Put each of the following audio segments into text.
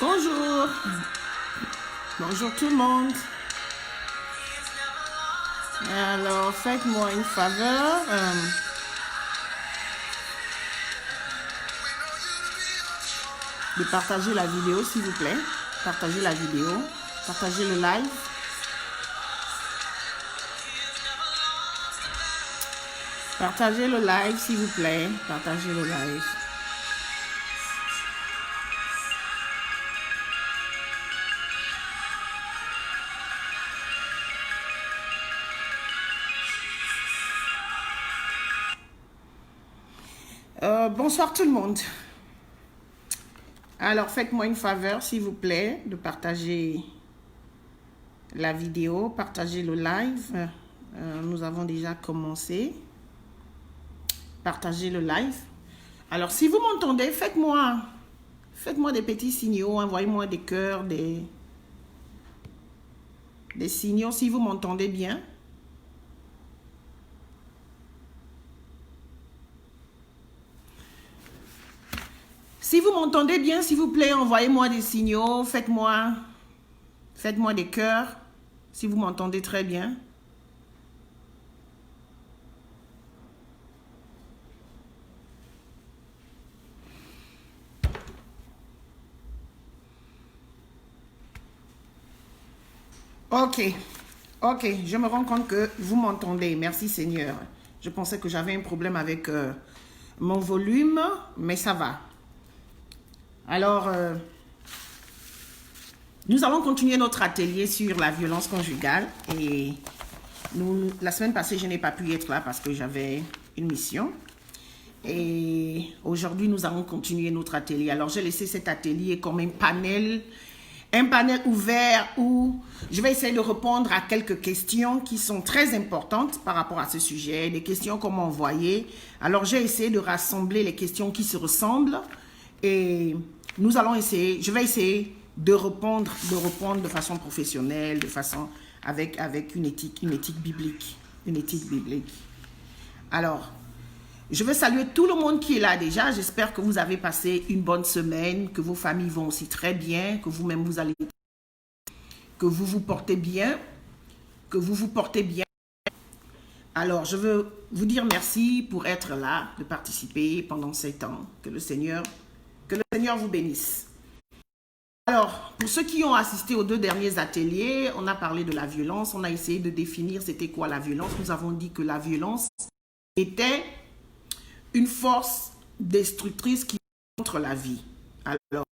Bonjour. Bonjour tout le monde. Alors, faites-moi une faveur. De partager la vidéo, s'il vous plaît. Partagez la vidéo. Partagez le live. Partagez le live, s'il vous plaît. Partagez le live. Bonsoir tout le monde. Alors, faites-moi une faveur, s'il vous plaît, de partager la vidéo, partager le live. Nous avons déjà commencé. Partagez le live. Alors, si vous m'entendez, faites-moi des petits signaux, envoyez-moi des cœurs, des signaux, si vous m'entendez bien. Si vous m'entendez bien, s'il vous plaît, envoyez-moi des signaux, faites-moi des cœurs, si vous m'entendez très bien. Ok, je me rends compte que vous m'entendez, merci Seigneur. Je pensais que j'avais un problème avec mon volume, mais ça va. Alors, nous allons continuer notre atelier sur la violence conjugale. Et la semaine passée, je n'ai pas pu être là parce que j'avais une mission. Et aujourd'hui, nous allons continuer notre atelier. Alors, j'ai laissé cet atelier comme un panel ouvert où je vais essayer de répondre à quelques questions qui sont très importantes par rapport à ce sujet. Des questions qu'on m'a envoyées. Alors, j'ai essayé de rassembler les questions qui se ressemblent. Et nous allons essayer, je vais essayer de répondre de façon professionnelle, de façon avec une éthique biblique. Une éthique biblique. Alors, je veux saluer tout le monde qui est là déjà. J'espère que vous avez passé une bonne semaine, que vos familles vont aussi très bien, que vous-même vous allez, que vous vous portez bien, Alors, je veux vous dire merci pour être là, de participer pendant ces temps. Que le Seigneur vous bénisse. Alors, pour ceux qui ont assisté aux 2 derniers ateliers, on a parlé de la violence. On a essayé de définir c'était quoi la violence. Nous avons dit que la violence était une force destructrice qui contre la vie. Alors,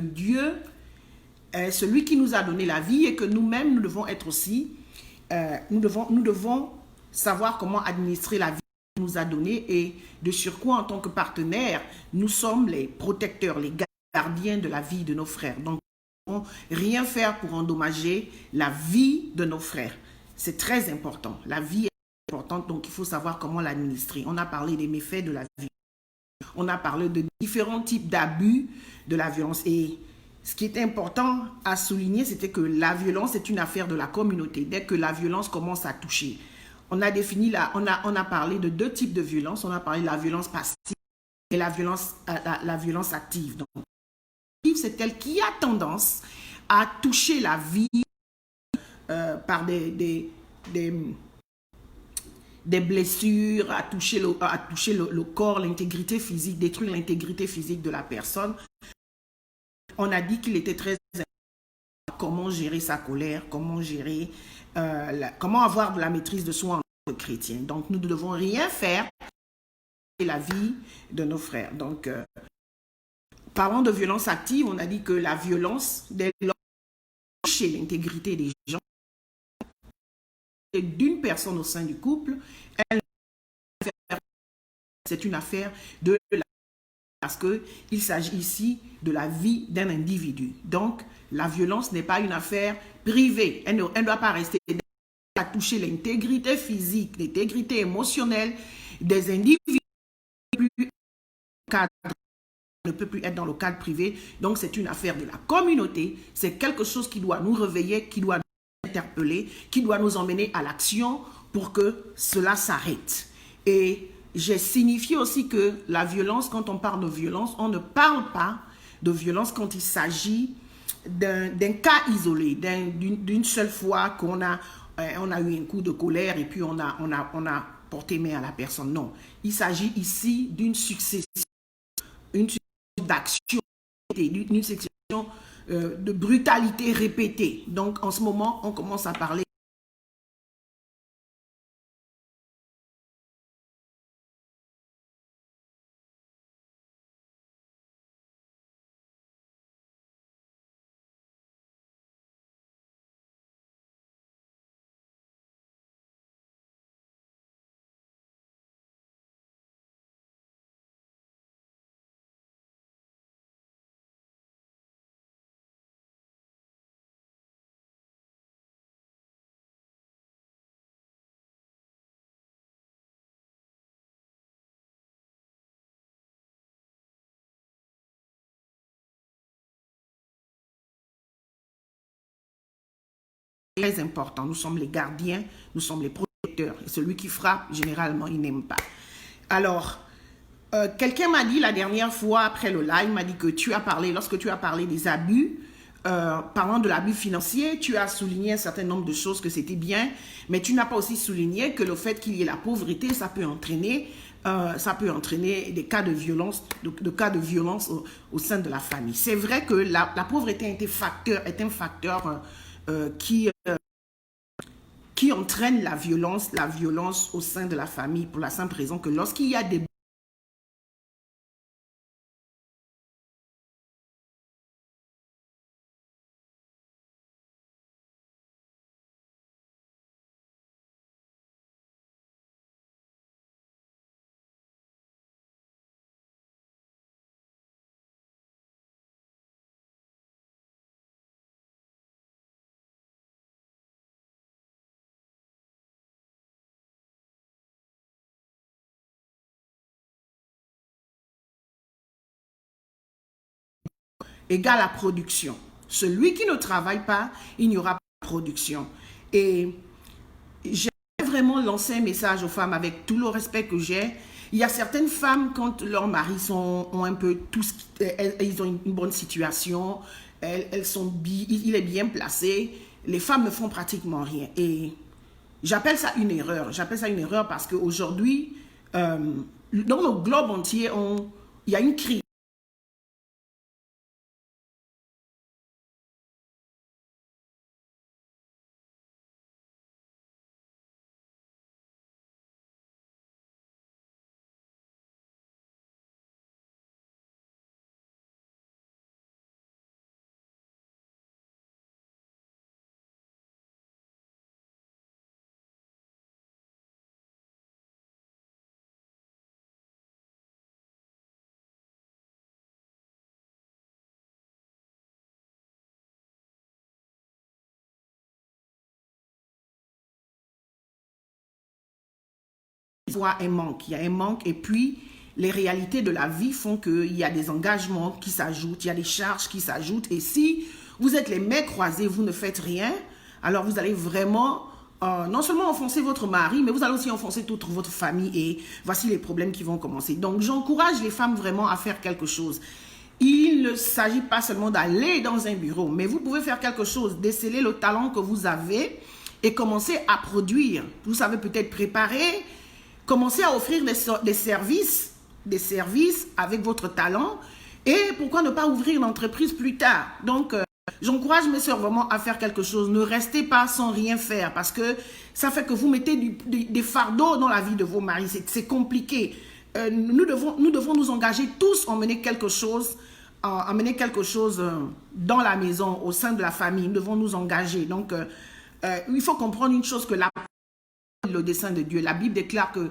Dieu est celui qui nous a donné la vie et que nous-mêmes, nous devons être aussi, nous devons savoir comment administrer la vie qu'il nous a donnée et de surcroît, en tant que partenaire, nous sommes les protecteurs, les gardiens de la vie de nos frères. Donc, nous ne devons rien faire pour endommager la vie de nos frères. C'est très important. La vie est importante, donc il faut savoir comment l'administrer. On a parlé des méfaits de la vie. On a parlé de différents types d'abus de la violence. Et ce qui est important à souligner, c'était que la violence est une affaire de la communauté. Dès que la violence commence à toucher, on a défini, on a parlé de 2 types de violence. On a parlé de la violence passive et la violence active. Donc, c'est elle qui a tendance à toucher la vie par des blessures, à toucher le corps, l'intégrité physique, détruire l'intégrité physique de la personne. On a dit qu'il était très important comment gérer sa colère, comment gérer, comment avoir de la maîtrise de soi en tant que chrétien. Donc, nous ne devons rien faire pour la vie de nos frères. Donc, parlant de violence active, on a dit que la violence, dès lors toucher l'intégrité des gens, d'une personne au sein du couple, c'est une affaire de la parce qu'il s'agit ici de la vie d'un individu. Donc, la violence n'est pas une affaire privée. Elle ne doit pas rester à toucher l'intégrité physique, l'intégrité émotionnelle des individus. Ne peut plus être dans le cadre privé. Donc, c'est une affaire de la communauté. C'est quelque chose qui doit nous réveiller, qui doit nous interpeller, qui doit nous emmener à l'action pour que cela s'arrête. Et j'ai signifié aussi que la violence, quand on parle de violence, on ne parle pas de violence quand il s'agit d'un cas isolé, d'une seule fois qu'on a, on a eu un coup de colère et puis on a porté main à la personne. Non, il s'agit ici d'une succession d'actions, d'une succession de brutalité répétée. Donc en ce moment, on commence à parler très important. Nous sommes les gardiens, nous sommes les protecteurs. Et celui qui frappe, généralement, il n'aime pas. Alors, quelqu'un m'a dit la dernière fois, après le live, m'a dit que tu as parlé, lorsque tu as parlé des abus, parlant de l'abus financier, tu as souligné un certain nombre de choses que c'était bien, mais tu n'as pas aussi souligné que le fait qu'il y ait la pauvreté, ça peut entraîner des cas de violence, au sein de la famille. C'est vrai que la pauvreté est un facteur qui entraîne la violence au sein de la famille, pour la simple raison que lorsqu'il y a des égale à production. Celui qui ne travaille pas, il n'y aura pas de production. Et j'ai vraiment lancé un message aux femmes avec tout le respect que j'ai. Il y a certaines femmes, quand leurs maris ont un peu ils ont une bonne situation, il est bien placé, les femmes ne font pratiquement rien. Et j'appelle ça une erreur. J'appelle ça une erreur parce qu'aujourd'hui, dans le globe entier, il y a une crise. Voit un manque, il y a un manque et puis les réalités de la vie font qu'il y a des engagements qui s'ajoutent, il y a des charges qui s'ajoutent et si vous êtes les mains croisées, vous ne faites rien, alors vous allez vraiment non seulement enfoncer votre mari, mais vous allez aussi enfoncer toute votre famille et voici les problèmes qui vont commencer. Donc j'encourage les femmes vraiment à faire quelque chose. Il ne s'agit pas seulement d'aller dans un bureau, mais vous pouvez faire quelque chose, déceler le talent que vous avez et commencer à produire. Vous savez peut-être préparer, commencez à offrir des services avec votre talent et pourquoi ne pas ouvrir une entreprise plus tard. Donc, j'encourage mes soeurs vraiment à faire quelque chose. Ne restez pas sans rien faire parce que ça fait que vous mettez des fardeaux dans la vie de vos maris. C'est compliqué. Nous devons nous engager tous à mener quelque chose, dans la maison, au sein de la famille. Nous devons nous engager. Donc, il faut comprendre une chose que le dessein de Dieu. La Bible déclare que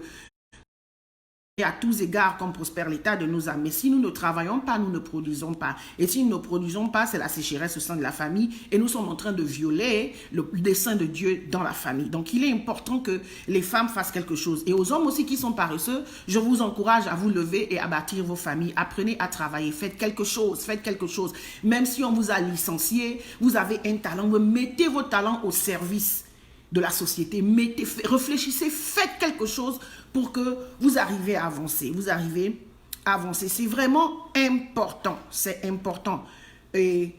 à tous égards comme prospère l'état de nos âmes. Mais si nous ne travaillons pas, nous ne produisons pas. Et si nous ne produisons pas, c'est la sécheresse au sein de la famille. Et nous sommes en train de violer le dessein de Dieu dans la famille. Donc, il est important que les femmes fassent quelque chose. Et aux hommes aussi qui sont paresseux, je vous encourage à vous lever et à bâtir vos familles. Apprenez à travailler. Faites quelque chose. Faites quelque chose. Même si on vous a licencié, vous avez un talent. Mettez vos talents au service de la société, réfléchissez, faites quelque chose pour que vous arriviez à avancer, vous arrivez avancer. C'est vraiment important. C'est important. Et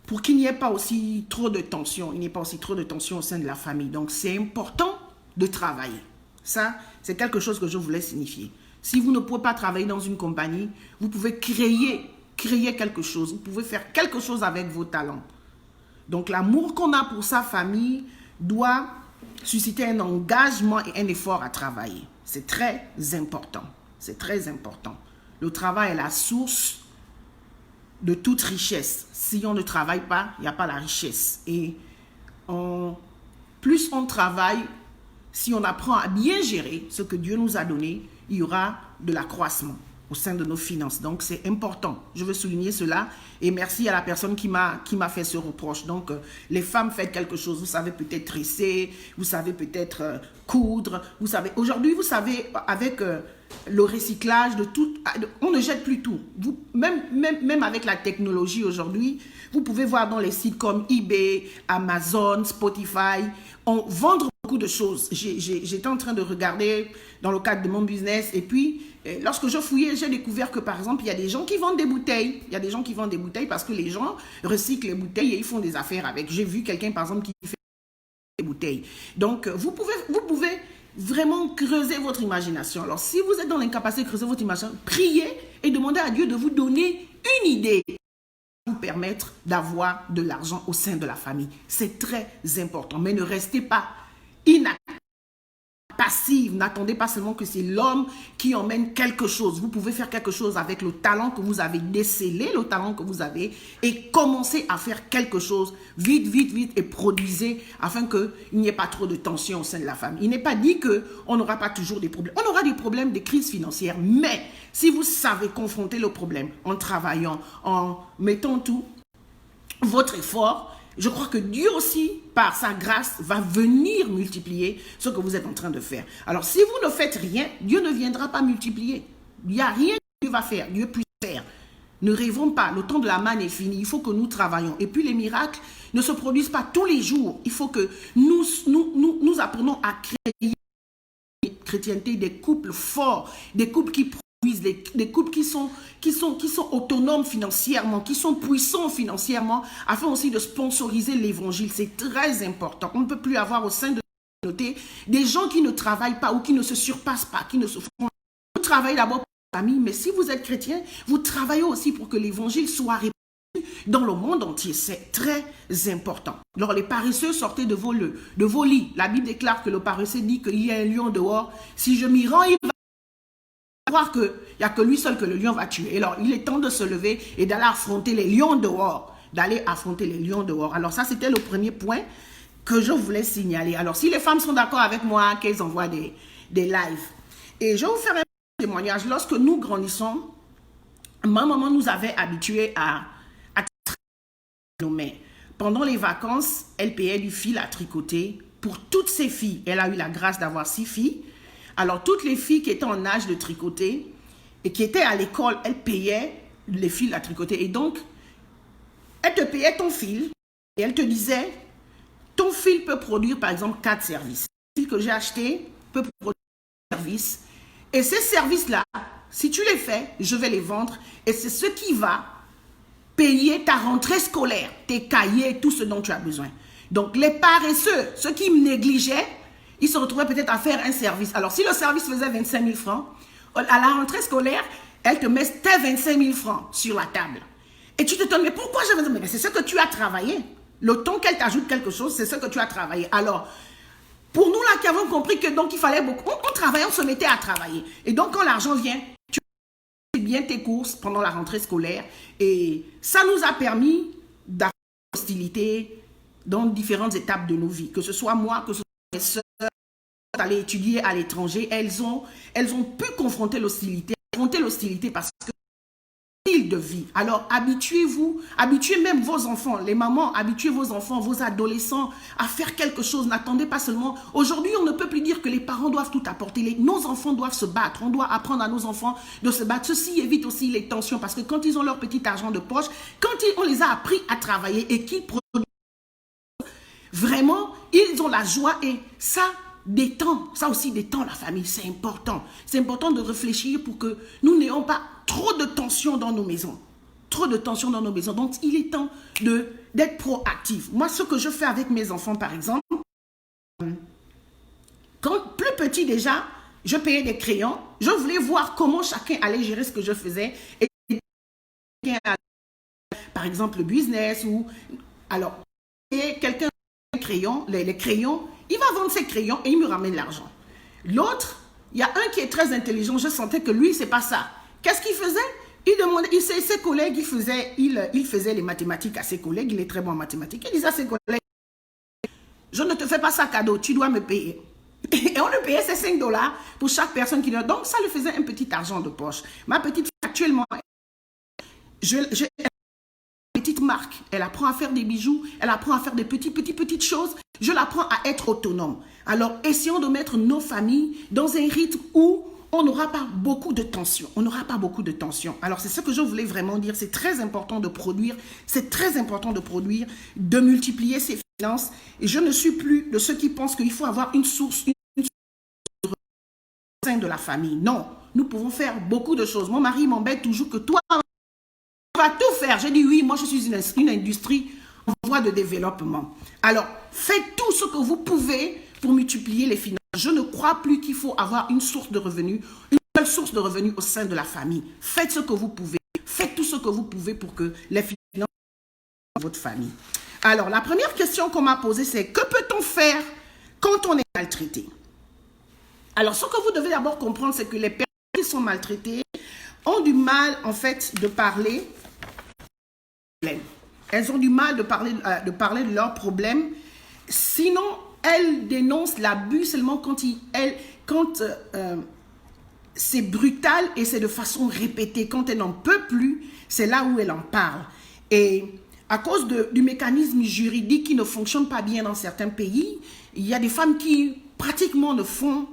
pour qu'il n'y ait pas aussi trop de tension, il n'y ait pas aussi trop de tension au sein de la famille. Donc, c'est important de travailler. Ça, c'est quelque chose que je voulais signifier. Si vous ne pouvez pas travailler dans une compagnie, vous pouvez créer quelque chose. Vous pouvez faire quelque chose avec vos talents. Donc, l'amour qu'on a pour sa famille doit susciter un engagement et un effort à travailler. C'est très important. C'est très important. Le travail est la source de toute richesse. Si on ne travaille pas, il n'y a pas la richesse. Et plus on travaille, si on apprend à bien gérer ce que Dieu nous a donné, il y aura de l'accroissement au sein de nos finances. Donc, c'est important. Je veux souligner cela. Et merci à la personne qui m'a fait ce reproche. Donc, les femmes, faites quelque chose. Vous savez peut-être tresser, vous savez peut-être coudre. Vous savez, aujourd'hui, vous savez, avec le recyclage de tout, on ne jette plus tout. Même avec la technologie aujourd'hui, vous pouvez voir dans les sites comme eBay, Amazon, Spotify, on vend beaucoup de choses. J'étais en train de regarder dans le cadre de mon business et puis lorsque je fouillais, j'ai découvert que par exemple, il y a des gens qui vendent des bouteilles. Il y a des gens qui vendent des bouteilles parce que les gens recyclent les bouteilles et ils font des affaires avec. J'ai vu quelqu'un par exemple qui fait des bouteilles. Donc, vous pouvez vraiment creuser votre imagination. Alors, si vous êtes dans l'incapacité de creuser votre imagination, priez et demandez à Dieu de vous donner une idée pour vous permettre d'avoir de l'argent au sein de la famille. C'est très important. Mais ne restez pas passive. N'attendez pas seulement que c'est l'homme qui emmène quelque chose. Vous pouvez faire quelque chose avec le talent que vous avez décelé, le talent que vous avez, et commencer à faire quelque chose vite, vite, vite, et produisez afin qu'il n'y ait pas trop de tension au sein de la famille. Il n'est pas dit qu'on n'aura pas toujours des problèmes. On aura des problèmes, des crises financières, mais si vous savez confronter le problème en travaillant, en mettant tout votre effort, je crois que Dieu aussi, par sa grâce, va venir multiplier ce que vous êtes en train de faire. Alors, si vous ne faites rien, Dieu ne viendra pas multiplier. Il n'y a rien que Dieu va faire. Dieu peut faire. Ne rêvons pas. Le temps de la manne est fini. Il faut que nous travaillions. Et puis, les miracles ne se produisent pas tous les jours. Il faut que nous apprenons à créer une chrétienté, des couples forts, des couples qui des couples qui sont autonomes financièrement, qui sont puissants financièrement, afin aussi de sponsoriser l'évangile. C'est très important. On ne peut plus avoir au sein de la communauté des gens qui ne travaillent pas ou qui ne se surpassent pas, qui ne se font. Vous travaillez d'abord pour la famille, mais si vous êtes chrétien, vous travaillez aussi pour que l'évangile soit répandu dans le monde entier. C'est très important. Alors les paresseux, sortez de vos lits. La Bible déclare que le paresseux dit qu'il y a un lion dehors. Si je m'y rends, il va croire qu'il n'y a que lui seul que le lion va tuer. Alors, il est temps de se lever et d'aller affronter les lions dehors. Alors, ça, c'était le premier point que je voulais signaler. Alors, si les femmes sont d'accord avec moi, qu'elles envoient des lives. Et je vais vous faire un témoignage. Lorsque nous grandissons, ma maman nous avait habitués à nos mains. Pendant les vacances, elle payait du fil à tricoter pour toutes ses filles. Elle a eu la grâce d'avoir 6 filles. Alors, toutes les filles qui étaient en âge de tricoter et qui étaient à l'école, elles payaient les fils à tricoter. Et donc, elle te payait ton fil et elle te disait, ton fil peut produire, par exemple, 4 services. Le fil que j'ai acheté peut produire 4 services. Et ces services-là, si tu les fais, je vais les vendre. Et c'est ce qui va payer ta rentrée scolaire, tes cahiers, tout ce dont tu as besoin. Donc, les paresseux, ceux qui me négligeaient, ils se retrouvaient peut-être à faire un service. Alors, si le service faisait 25 000 francs, à la rentrée scolaire, elle te met tes 25 000 francs sur la table. Et tu te demandes, mais pourquoi je vais... Mais c'est ce que tu as travaillé. Le temps qu'elle t'ajoute quelque chose, c'est ce que tu as travaillé. Alors, pour nous là qui avons compris que donc il fallait beaucoup... On travaillait, on se mettait à travailler. Et donc, quand l'argent vient, tu fais bien tes courses pendant la rentrée scolaire. Et ça nous a permis d'avoir l'hostilité dans différentes étapes de nos vies. Que ce soit moi, que ce soit mes soeurs, aller étudier à l'étranger, elles ont pu confronter l'hostilité parce que style de vie. Alors habituez-vous, habituez même vos enfants, les mamans, habituez vos enfants, vos adolescents à faire quelque chose. N'attendez pas seulement. Aujourd'hui, on ne peut plus dire que les parents doivent tout apporter. Nos enfants doivent se battre. On doit apprendre à nos enfants de se battre. Ceci évite aussi les tensions parce que quand ils ont leur petit argent de poche, quand on les a appris à travailler et qu'ils produisent, vraiment, ils ont la joie et ça détend, ça aussi détend la famille, c'est important. C'est important de réfléchir pour que nous n'ayons pas trop trop de tensions dans nos maisons. Trop de tensions dans nos maisons. Donc, il est temps d'être proactif. Moi, ce que je fais avec mes enfants, par exemple, quand plus petit déjà, je payais des crayons. Je voulais voir comment chacun allait gérer ce que je faisais. Et par exemple, le business ou... Alors, quelqu'un les crayons, il va vendre ses crayons et il me ramène l'argent. L'autre, il y a un qui est très intelligent, je sentais que lui, c'est pas ça. Qu'est-ce qu'il faisait? Il demandait, ses collègues, il faisait les mathématiques à ses collègues, il est très bon en mathématiques. Il disait à ses collègues, je ne te fais pas ça cadeau, tu dois me payer. Et on le payait ces 5 $ pour chaque personne qui... Donc, ça lui faisait un petit argent de poche. Ma petite fille, actuellement, petite marque, elle apprend à faire des bijoux, elle apprend à faire des petites choses, je l'apprends à être autonome. Alors, essayons de mettre nos familles dans un rythme où on n'aura pas beaucoup de tension. On n'aura pas beaucoup de tension. Alors, c'est ce que je voulais vraiment dire. C'est très important de produire. C'est très important de produire, de multiplier ses finances. Et je ne suis plus de ceux qui pensent qu'il faut avoir une source de sein de la famille. Non, nous pouvons faire beaucoup de choses. Mon mari m'embête toujours que toi, tu vas tout faire. J'ai dit oui, moi je suis une industrie en voie de développement. Alors, faites tout ce que vous pouvez pour multiplier les finances. Je ne crois plus qu'il faut avoir une source de revenus, une seule source de revenus au sein de la famille. Faites ce que vous pouvez. Faites tout ce que vous pouvez pour que les finances dans votre famille. Alors, la première question qu'on m'a posée, c'est que peut-on faire quand on est maltraité? Alors, ce que vous devez d'abord comprendre, c'est que les personnes qui sont maltraitées ont du mal, en fait, de parler. Elles ont du mal de parler de leurs problèmes. Sinon, elles dénoncent l'abus seulement quand c'est brutal et c'est de façon répétée. Quand elles n'en peuvent plus, c'est là où elles en parlent. Et à cause du mécanisme juridique qui ne fonctionne pas bien dans certains pays, il y a des femmes qui pratiquement ne font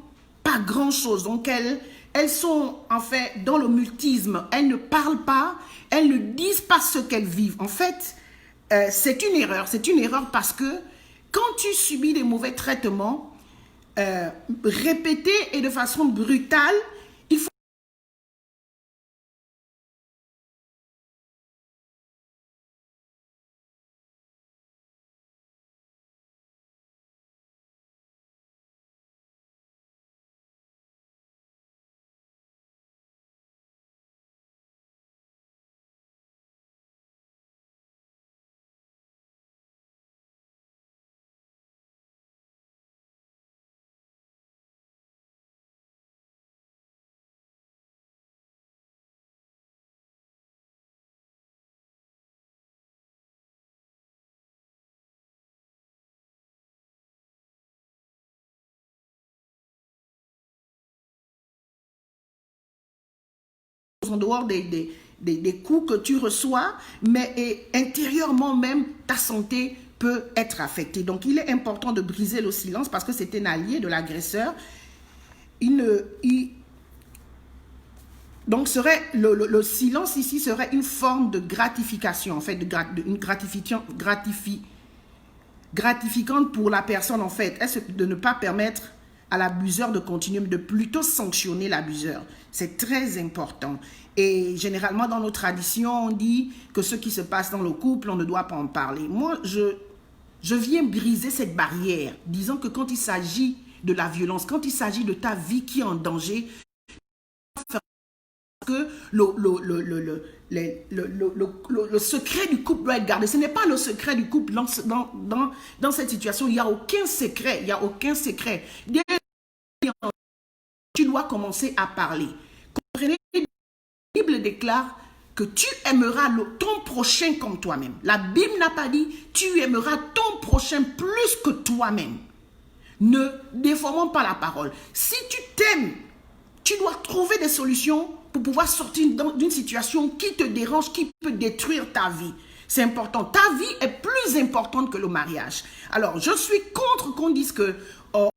pas grand-chose. Donc, elles sont en fait dans le mutisme. Elles ne parlent pas, elles ne disent pas ce qu'elles vivent. En fait, c'est une erreur. C'est une erreur parce que quand tu subis des mauvais traitements répétés et de façon brutale, il faut en dehors des coups que tu reçois, mais intérieurement même, ta santé peut être affectée. Donc, il est important de briser le silence parce que c'est un allié de l'agresseur. Donc, le silence ici serait une forme de gratification, en fait, une gratifiante pour la personne, en fait, de ne pas permettre à l'abuseur de continuer, mais de plutôt sanctionner l'abuseur. C'est très important. Et généralement, dans nos traditions, on dit que ce qui se passe dans le couple, on ne doit pas en parler. Moi, je viens briser cette barrière, disant que quand il s'agit de la violence, quand il s'agit de ta vie qui est en danger, que le secret du couple doit être gardé. Ce n'est pas le secret du couple dans cette situation. Il n'y a aucun secret. Il n'y a aucun secret. Tu dois commencer à parler. Comprenez, la Bible déclare que tu aimeras ton prochain comme toi-même. La Bible n'a pas dit tu aimeras ton prochain plus que toi-même. Ne déformons pas la parole. Si tu t'aimes, tu dois trouver des solutions pour pouvoir sortir d'une situation qui te dérange, qui peut détruire ta vie. C'est important. Ta vie est plus importante que le mariage. Alors, je suis contre qu'on dise que